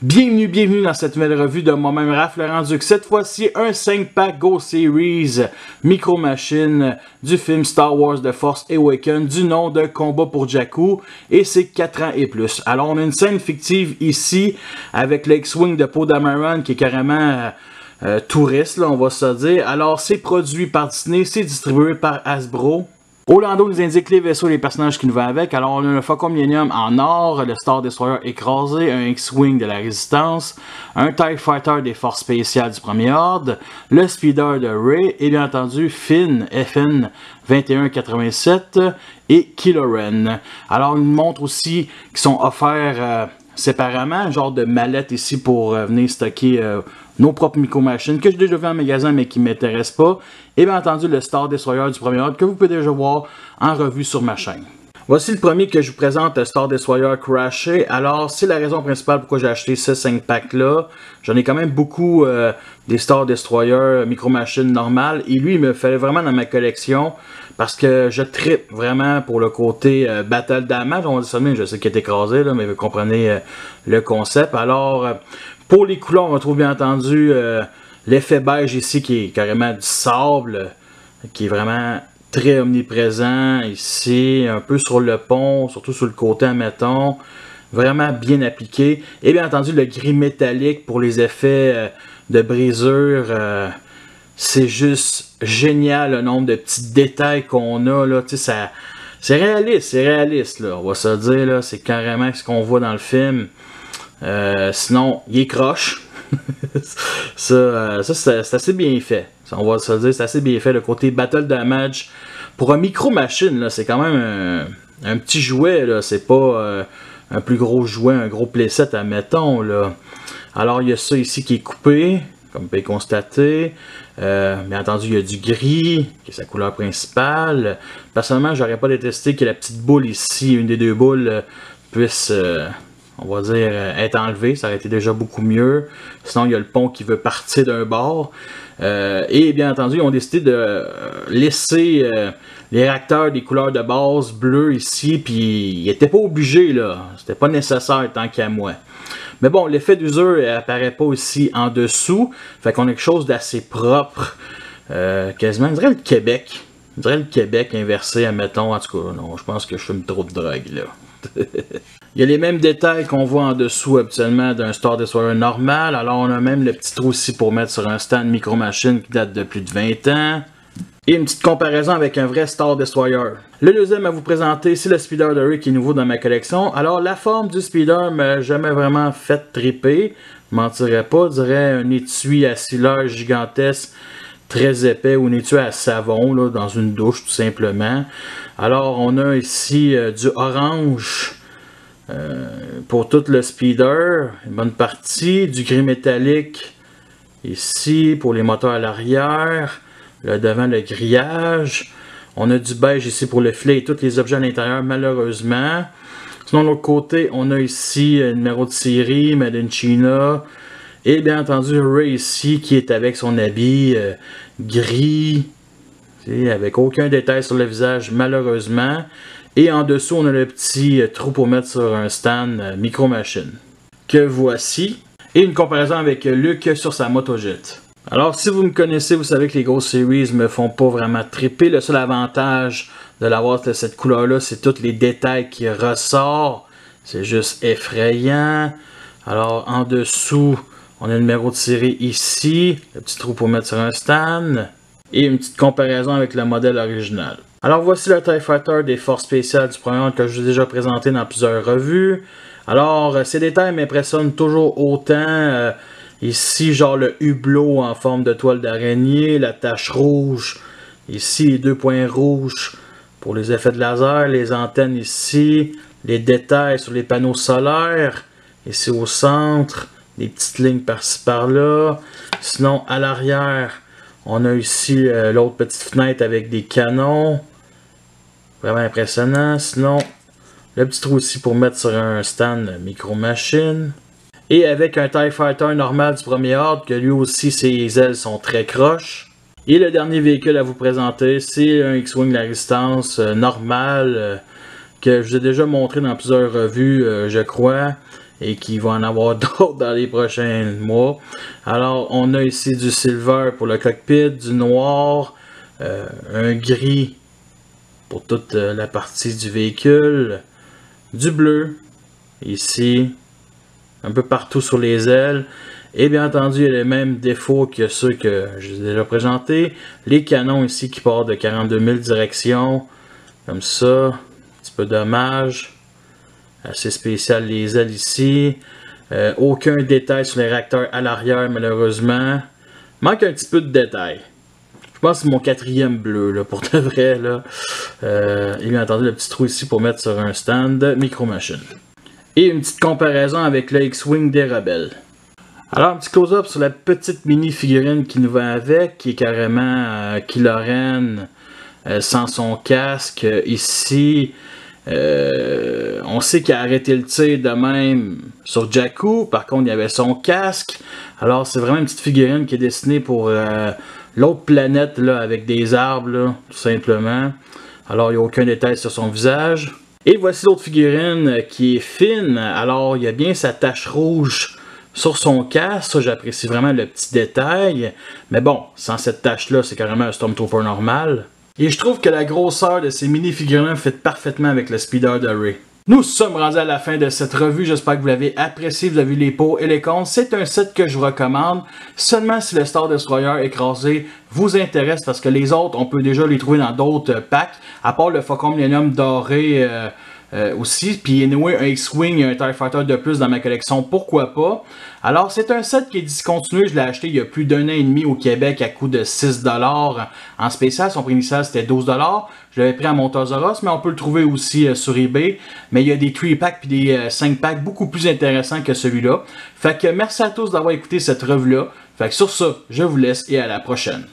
Bienvenue dans cette nouvelle revue de moi-même Raph Laurent-Duc. Cette fois-ci, un 5-pack Go Series Micro Machine du film Star Wars The Force Awakens du nom de Combat pour Jakku et c'est 4 ans et plus. Alors on a une scène fictive ici avec l'X-Wing de Poe Dameron qui est carrément touriste, là, on va se dire. Alors c'est produit par Disney, c'est distribué par Hasbro. Orlando nous indique les vaisseaux et les personnages qui nous vont avec. Alors on a le Faucon Millennium en or, le Star Destroyer écrasé, un X-Wing de la Résistance, un TIE Fighter des Forces Spéciales du Premier Ordre, le Speeder de Rey et bien entendu Finn FN 2187 et Kylo Ren. Alors on nous montre aussi qu'ils sont offerts séparément, genre de mallette ici pour venir stocker nos propres micro-machines que j'ai déjà vu en magasin mais qui ne m'intéressent pas. Et bien entendu le Star Destroyer du Premier Ordre que vous pouvez déjà voir en revue sur ma chaîne. Voici le premier que je vous présente, le Star Destroyer Crashé. Alors c'est la raison principale pourquoi j'ai acheté ce 5-pack là. J'en ai quand même beaucoup des Star Destroyer micro-machines normales. Et lui il me fallait vraiment dans ma collection. Parce que je trippe vraiment pour le côté Battle Damage, on va dire ça même, je sais qu'il est écrasé, là, mais vous comprenez le concept. Alors, pour les couleurs, on retrouve bien entendu l'effet beige ici qui est carrément du sable, qui est vraiment très omniprésent ici, un peu sur le pont, surtout sur le côté, admettons, vraiment bien appliqué. Et bien entendu, le gris métallique pour les effets de brisure. C'est juste génial le nombre de petits détails qu'on a là, tu sais, c'est réaliste là, on va se dire là, c'est carrément ce qu'on voit dans le film. Sinon, il est croche. ça c'est assez bien fait. On va se dire, c'est assez bien fait. Le côté Battle Damage pour un micro-machine là, c'est quand même un petit jouet là, c'est pas un plus gros jouet, un gros playset admettons là. Alors il y a ça ici qui est coupé, comme vous pouvez constater. Bien entendu, il y a du gris, qui est sa couleur principale. Personnellement, j'aurais pas détesté que la petite boule ici, une des deux boules, puisse, on va dire, être enlevée. Ça aurait été déjà beaucoup mieux. Sinon, il y a le pont qui veut partir d'un bord. Et bien entendu, ils ont décidé de laisser les réacteurs des couleurs de base bleu ici. Puis, ils n'étaient pas obligés, là. C'était pas nécessaire tant qu'à moi. Mais bon, l'effet d'usure apparaît pas aussi en dessous. Fait qu'on a quelque chose d'assez propre. Quasiment, je dirais le Québec. Je dirais le Québec inversé, admettons. En tout cas, non, je pense que je fume trop de drogue, là. Il y a les mêmes détails qu'on voit en dessous habituellement d'un Star Destroyer normal. Alors, on a même le petit trou ici pour mettre sur un stand micro-machine qui date de plus de 20 ans. Et une petite comparaison avec un vrai Star Destroyer. Le deuxième à vous présenter, c'est le Speeder de Rey qui est nouveau dans ma collection. Alors, la forme du Speeder m'a jamais vraiment fait triper. Je mentirais pas, je dirais un étui à scellage gigantesque, très épais, ou un étui à savon, là, dans une douche tout simplement. Alors, on a ici du orange pour tout le Speeder, une bonne partie, du gris métallique ici pour les moteurs à l'arrière. Le devant, le grillage. On a du beige ici pour le filet et tous les objets à l'intérieur, malheureusement. Sinon, de l'autre côté, on a ici le numéro de série, Made in China. Et bien entendu, Rey ici, qui est avec son habit gris, avec aucun détail sur le visage, malheureusement. Et en dessous, on a le petit trou pour mettre sur un stand micro-machine. Que voici. Et une comparaison avec Luke sur sa motojet. Alors, si vous me connaissez, vous savez que les Go Series me font pas vraiment triper. Le seul avantage de l'avoir de cette couleur-là, c'est tous les détails qui ressortent. C'est juste effrayant. Alors, en dessous, on a le numéro de série ici. Le petit trou pour mettre sur un stand. Et une petite comparaison avec le modèle original. Alors, voici le TIE Fighter des Forces Spéciales du Premier Ordre que je vous ai déjà présenté dans plusieurs revues. Alors, ces détails m'impressionnent toujours autant. Ici, genre le hublot en forme de toile d'araignée, la tache rouge. Ici, les deux points rouges pour les effets de laser, les antennes ici, les détails sur les panneaux solaires. Ici au centre, des petites lignes par-ci par-là. Sinon, à l'arrière, on a ici l'autre petite fenêtre avec des canons. Vraiment impressionnant. Sinon, le petit trou ici pour mettre sur un stand micro-machine. Et avec un TIE Fighter normal du Premier Ordre, que lui aussi ses ailes sont très croches. Et le dernier véhicule à vous présenter, c'est un X-Wing de la Résistance normal, que je vous ai déjà montré dans plusieurs revues, je crois. et qu'il va en avoir d'autres dans les prochains mois. Alors, on a ici du silver pour le cockpit, du noir, un gris pour toute la partie du véhicule, du bleu ici, un peu partout sur les ailes. Et bien entendu, il y a les mêmes défauts que ceux que je vous ai déjà présentés. Les canons ici qui partent de 42 000 directions, comme ça, un petit peu dommage. Assez spécial les ailes ici. Aucun détail sur les réacteurs à l'arrière malheureusement. Manque un petit peu de détails. Je pense que c'est mon quatrième bleu là, pour de vrai. Là. Et bien entendu le petit trou ici pour mettre sur un stand Micro Machines. Et une petite comparaison avec le X-Wing des Rebelles. Alors un petit close-up sur la petite mini figurine qui nous va avec, qui est carrément Kylo Ren sans son casque. Ici, on sait qu'il a arrêté le tir de même sur Jakku, par contre il y avait son casque. Alors c'est vraiment une petite figurine qui est destinée pour l'autre planète là, avec des arbres là, tout simplement. Alors il n'y a aucun détail sur son visage. Et voici l'autre figurine qui est fine. Alors il y a bien sa tache rouge sur son casque. Ça j'apprécie vraiment le petit détail. Mais bon, sans cette tache là c'est carrément un Stormtrooper normal. Et je trouve que la grosseur de ces mini-figurines fit parfaitement avec le speeder de Rey. Nous sommes rendus à la fin de cette revue, j'espère que vous l'avez apprécié, vous avez vu les pour et les contre. C'est un set que je vous recommande, seulement si le Star Destroyer écrasé vous intéresse, parce que les autres, on peut déjà les trouver dans d'autres packs, à part le Faucon Millennium doré aussi, puis anyway, un X-Wing et un TIE Fighter de plus dans ma collection, pourquoi pas. Alors c'est un set qui est discontinué, je l'ai acheté il y a plus d'1 an et demi au Québec à coût de 6$ en spécial, son prix initial c'était 12$, je l'avais pris à mon Toys R Us, mais on peut le trouver aussi sur eBay, mais il y a des 3 packs puis des 5 packs beaucoup plus intéressants que celui-là. Fait que merci à tous d'avoir écouté cette revue-là, fait que sur ça, je vous laisse et à la prochaine.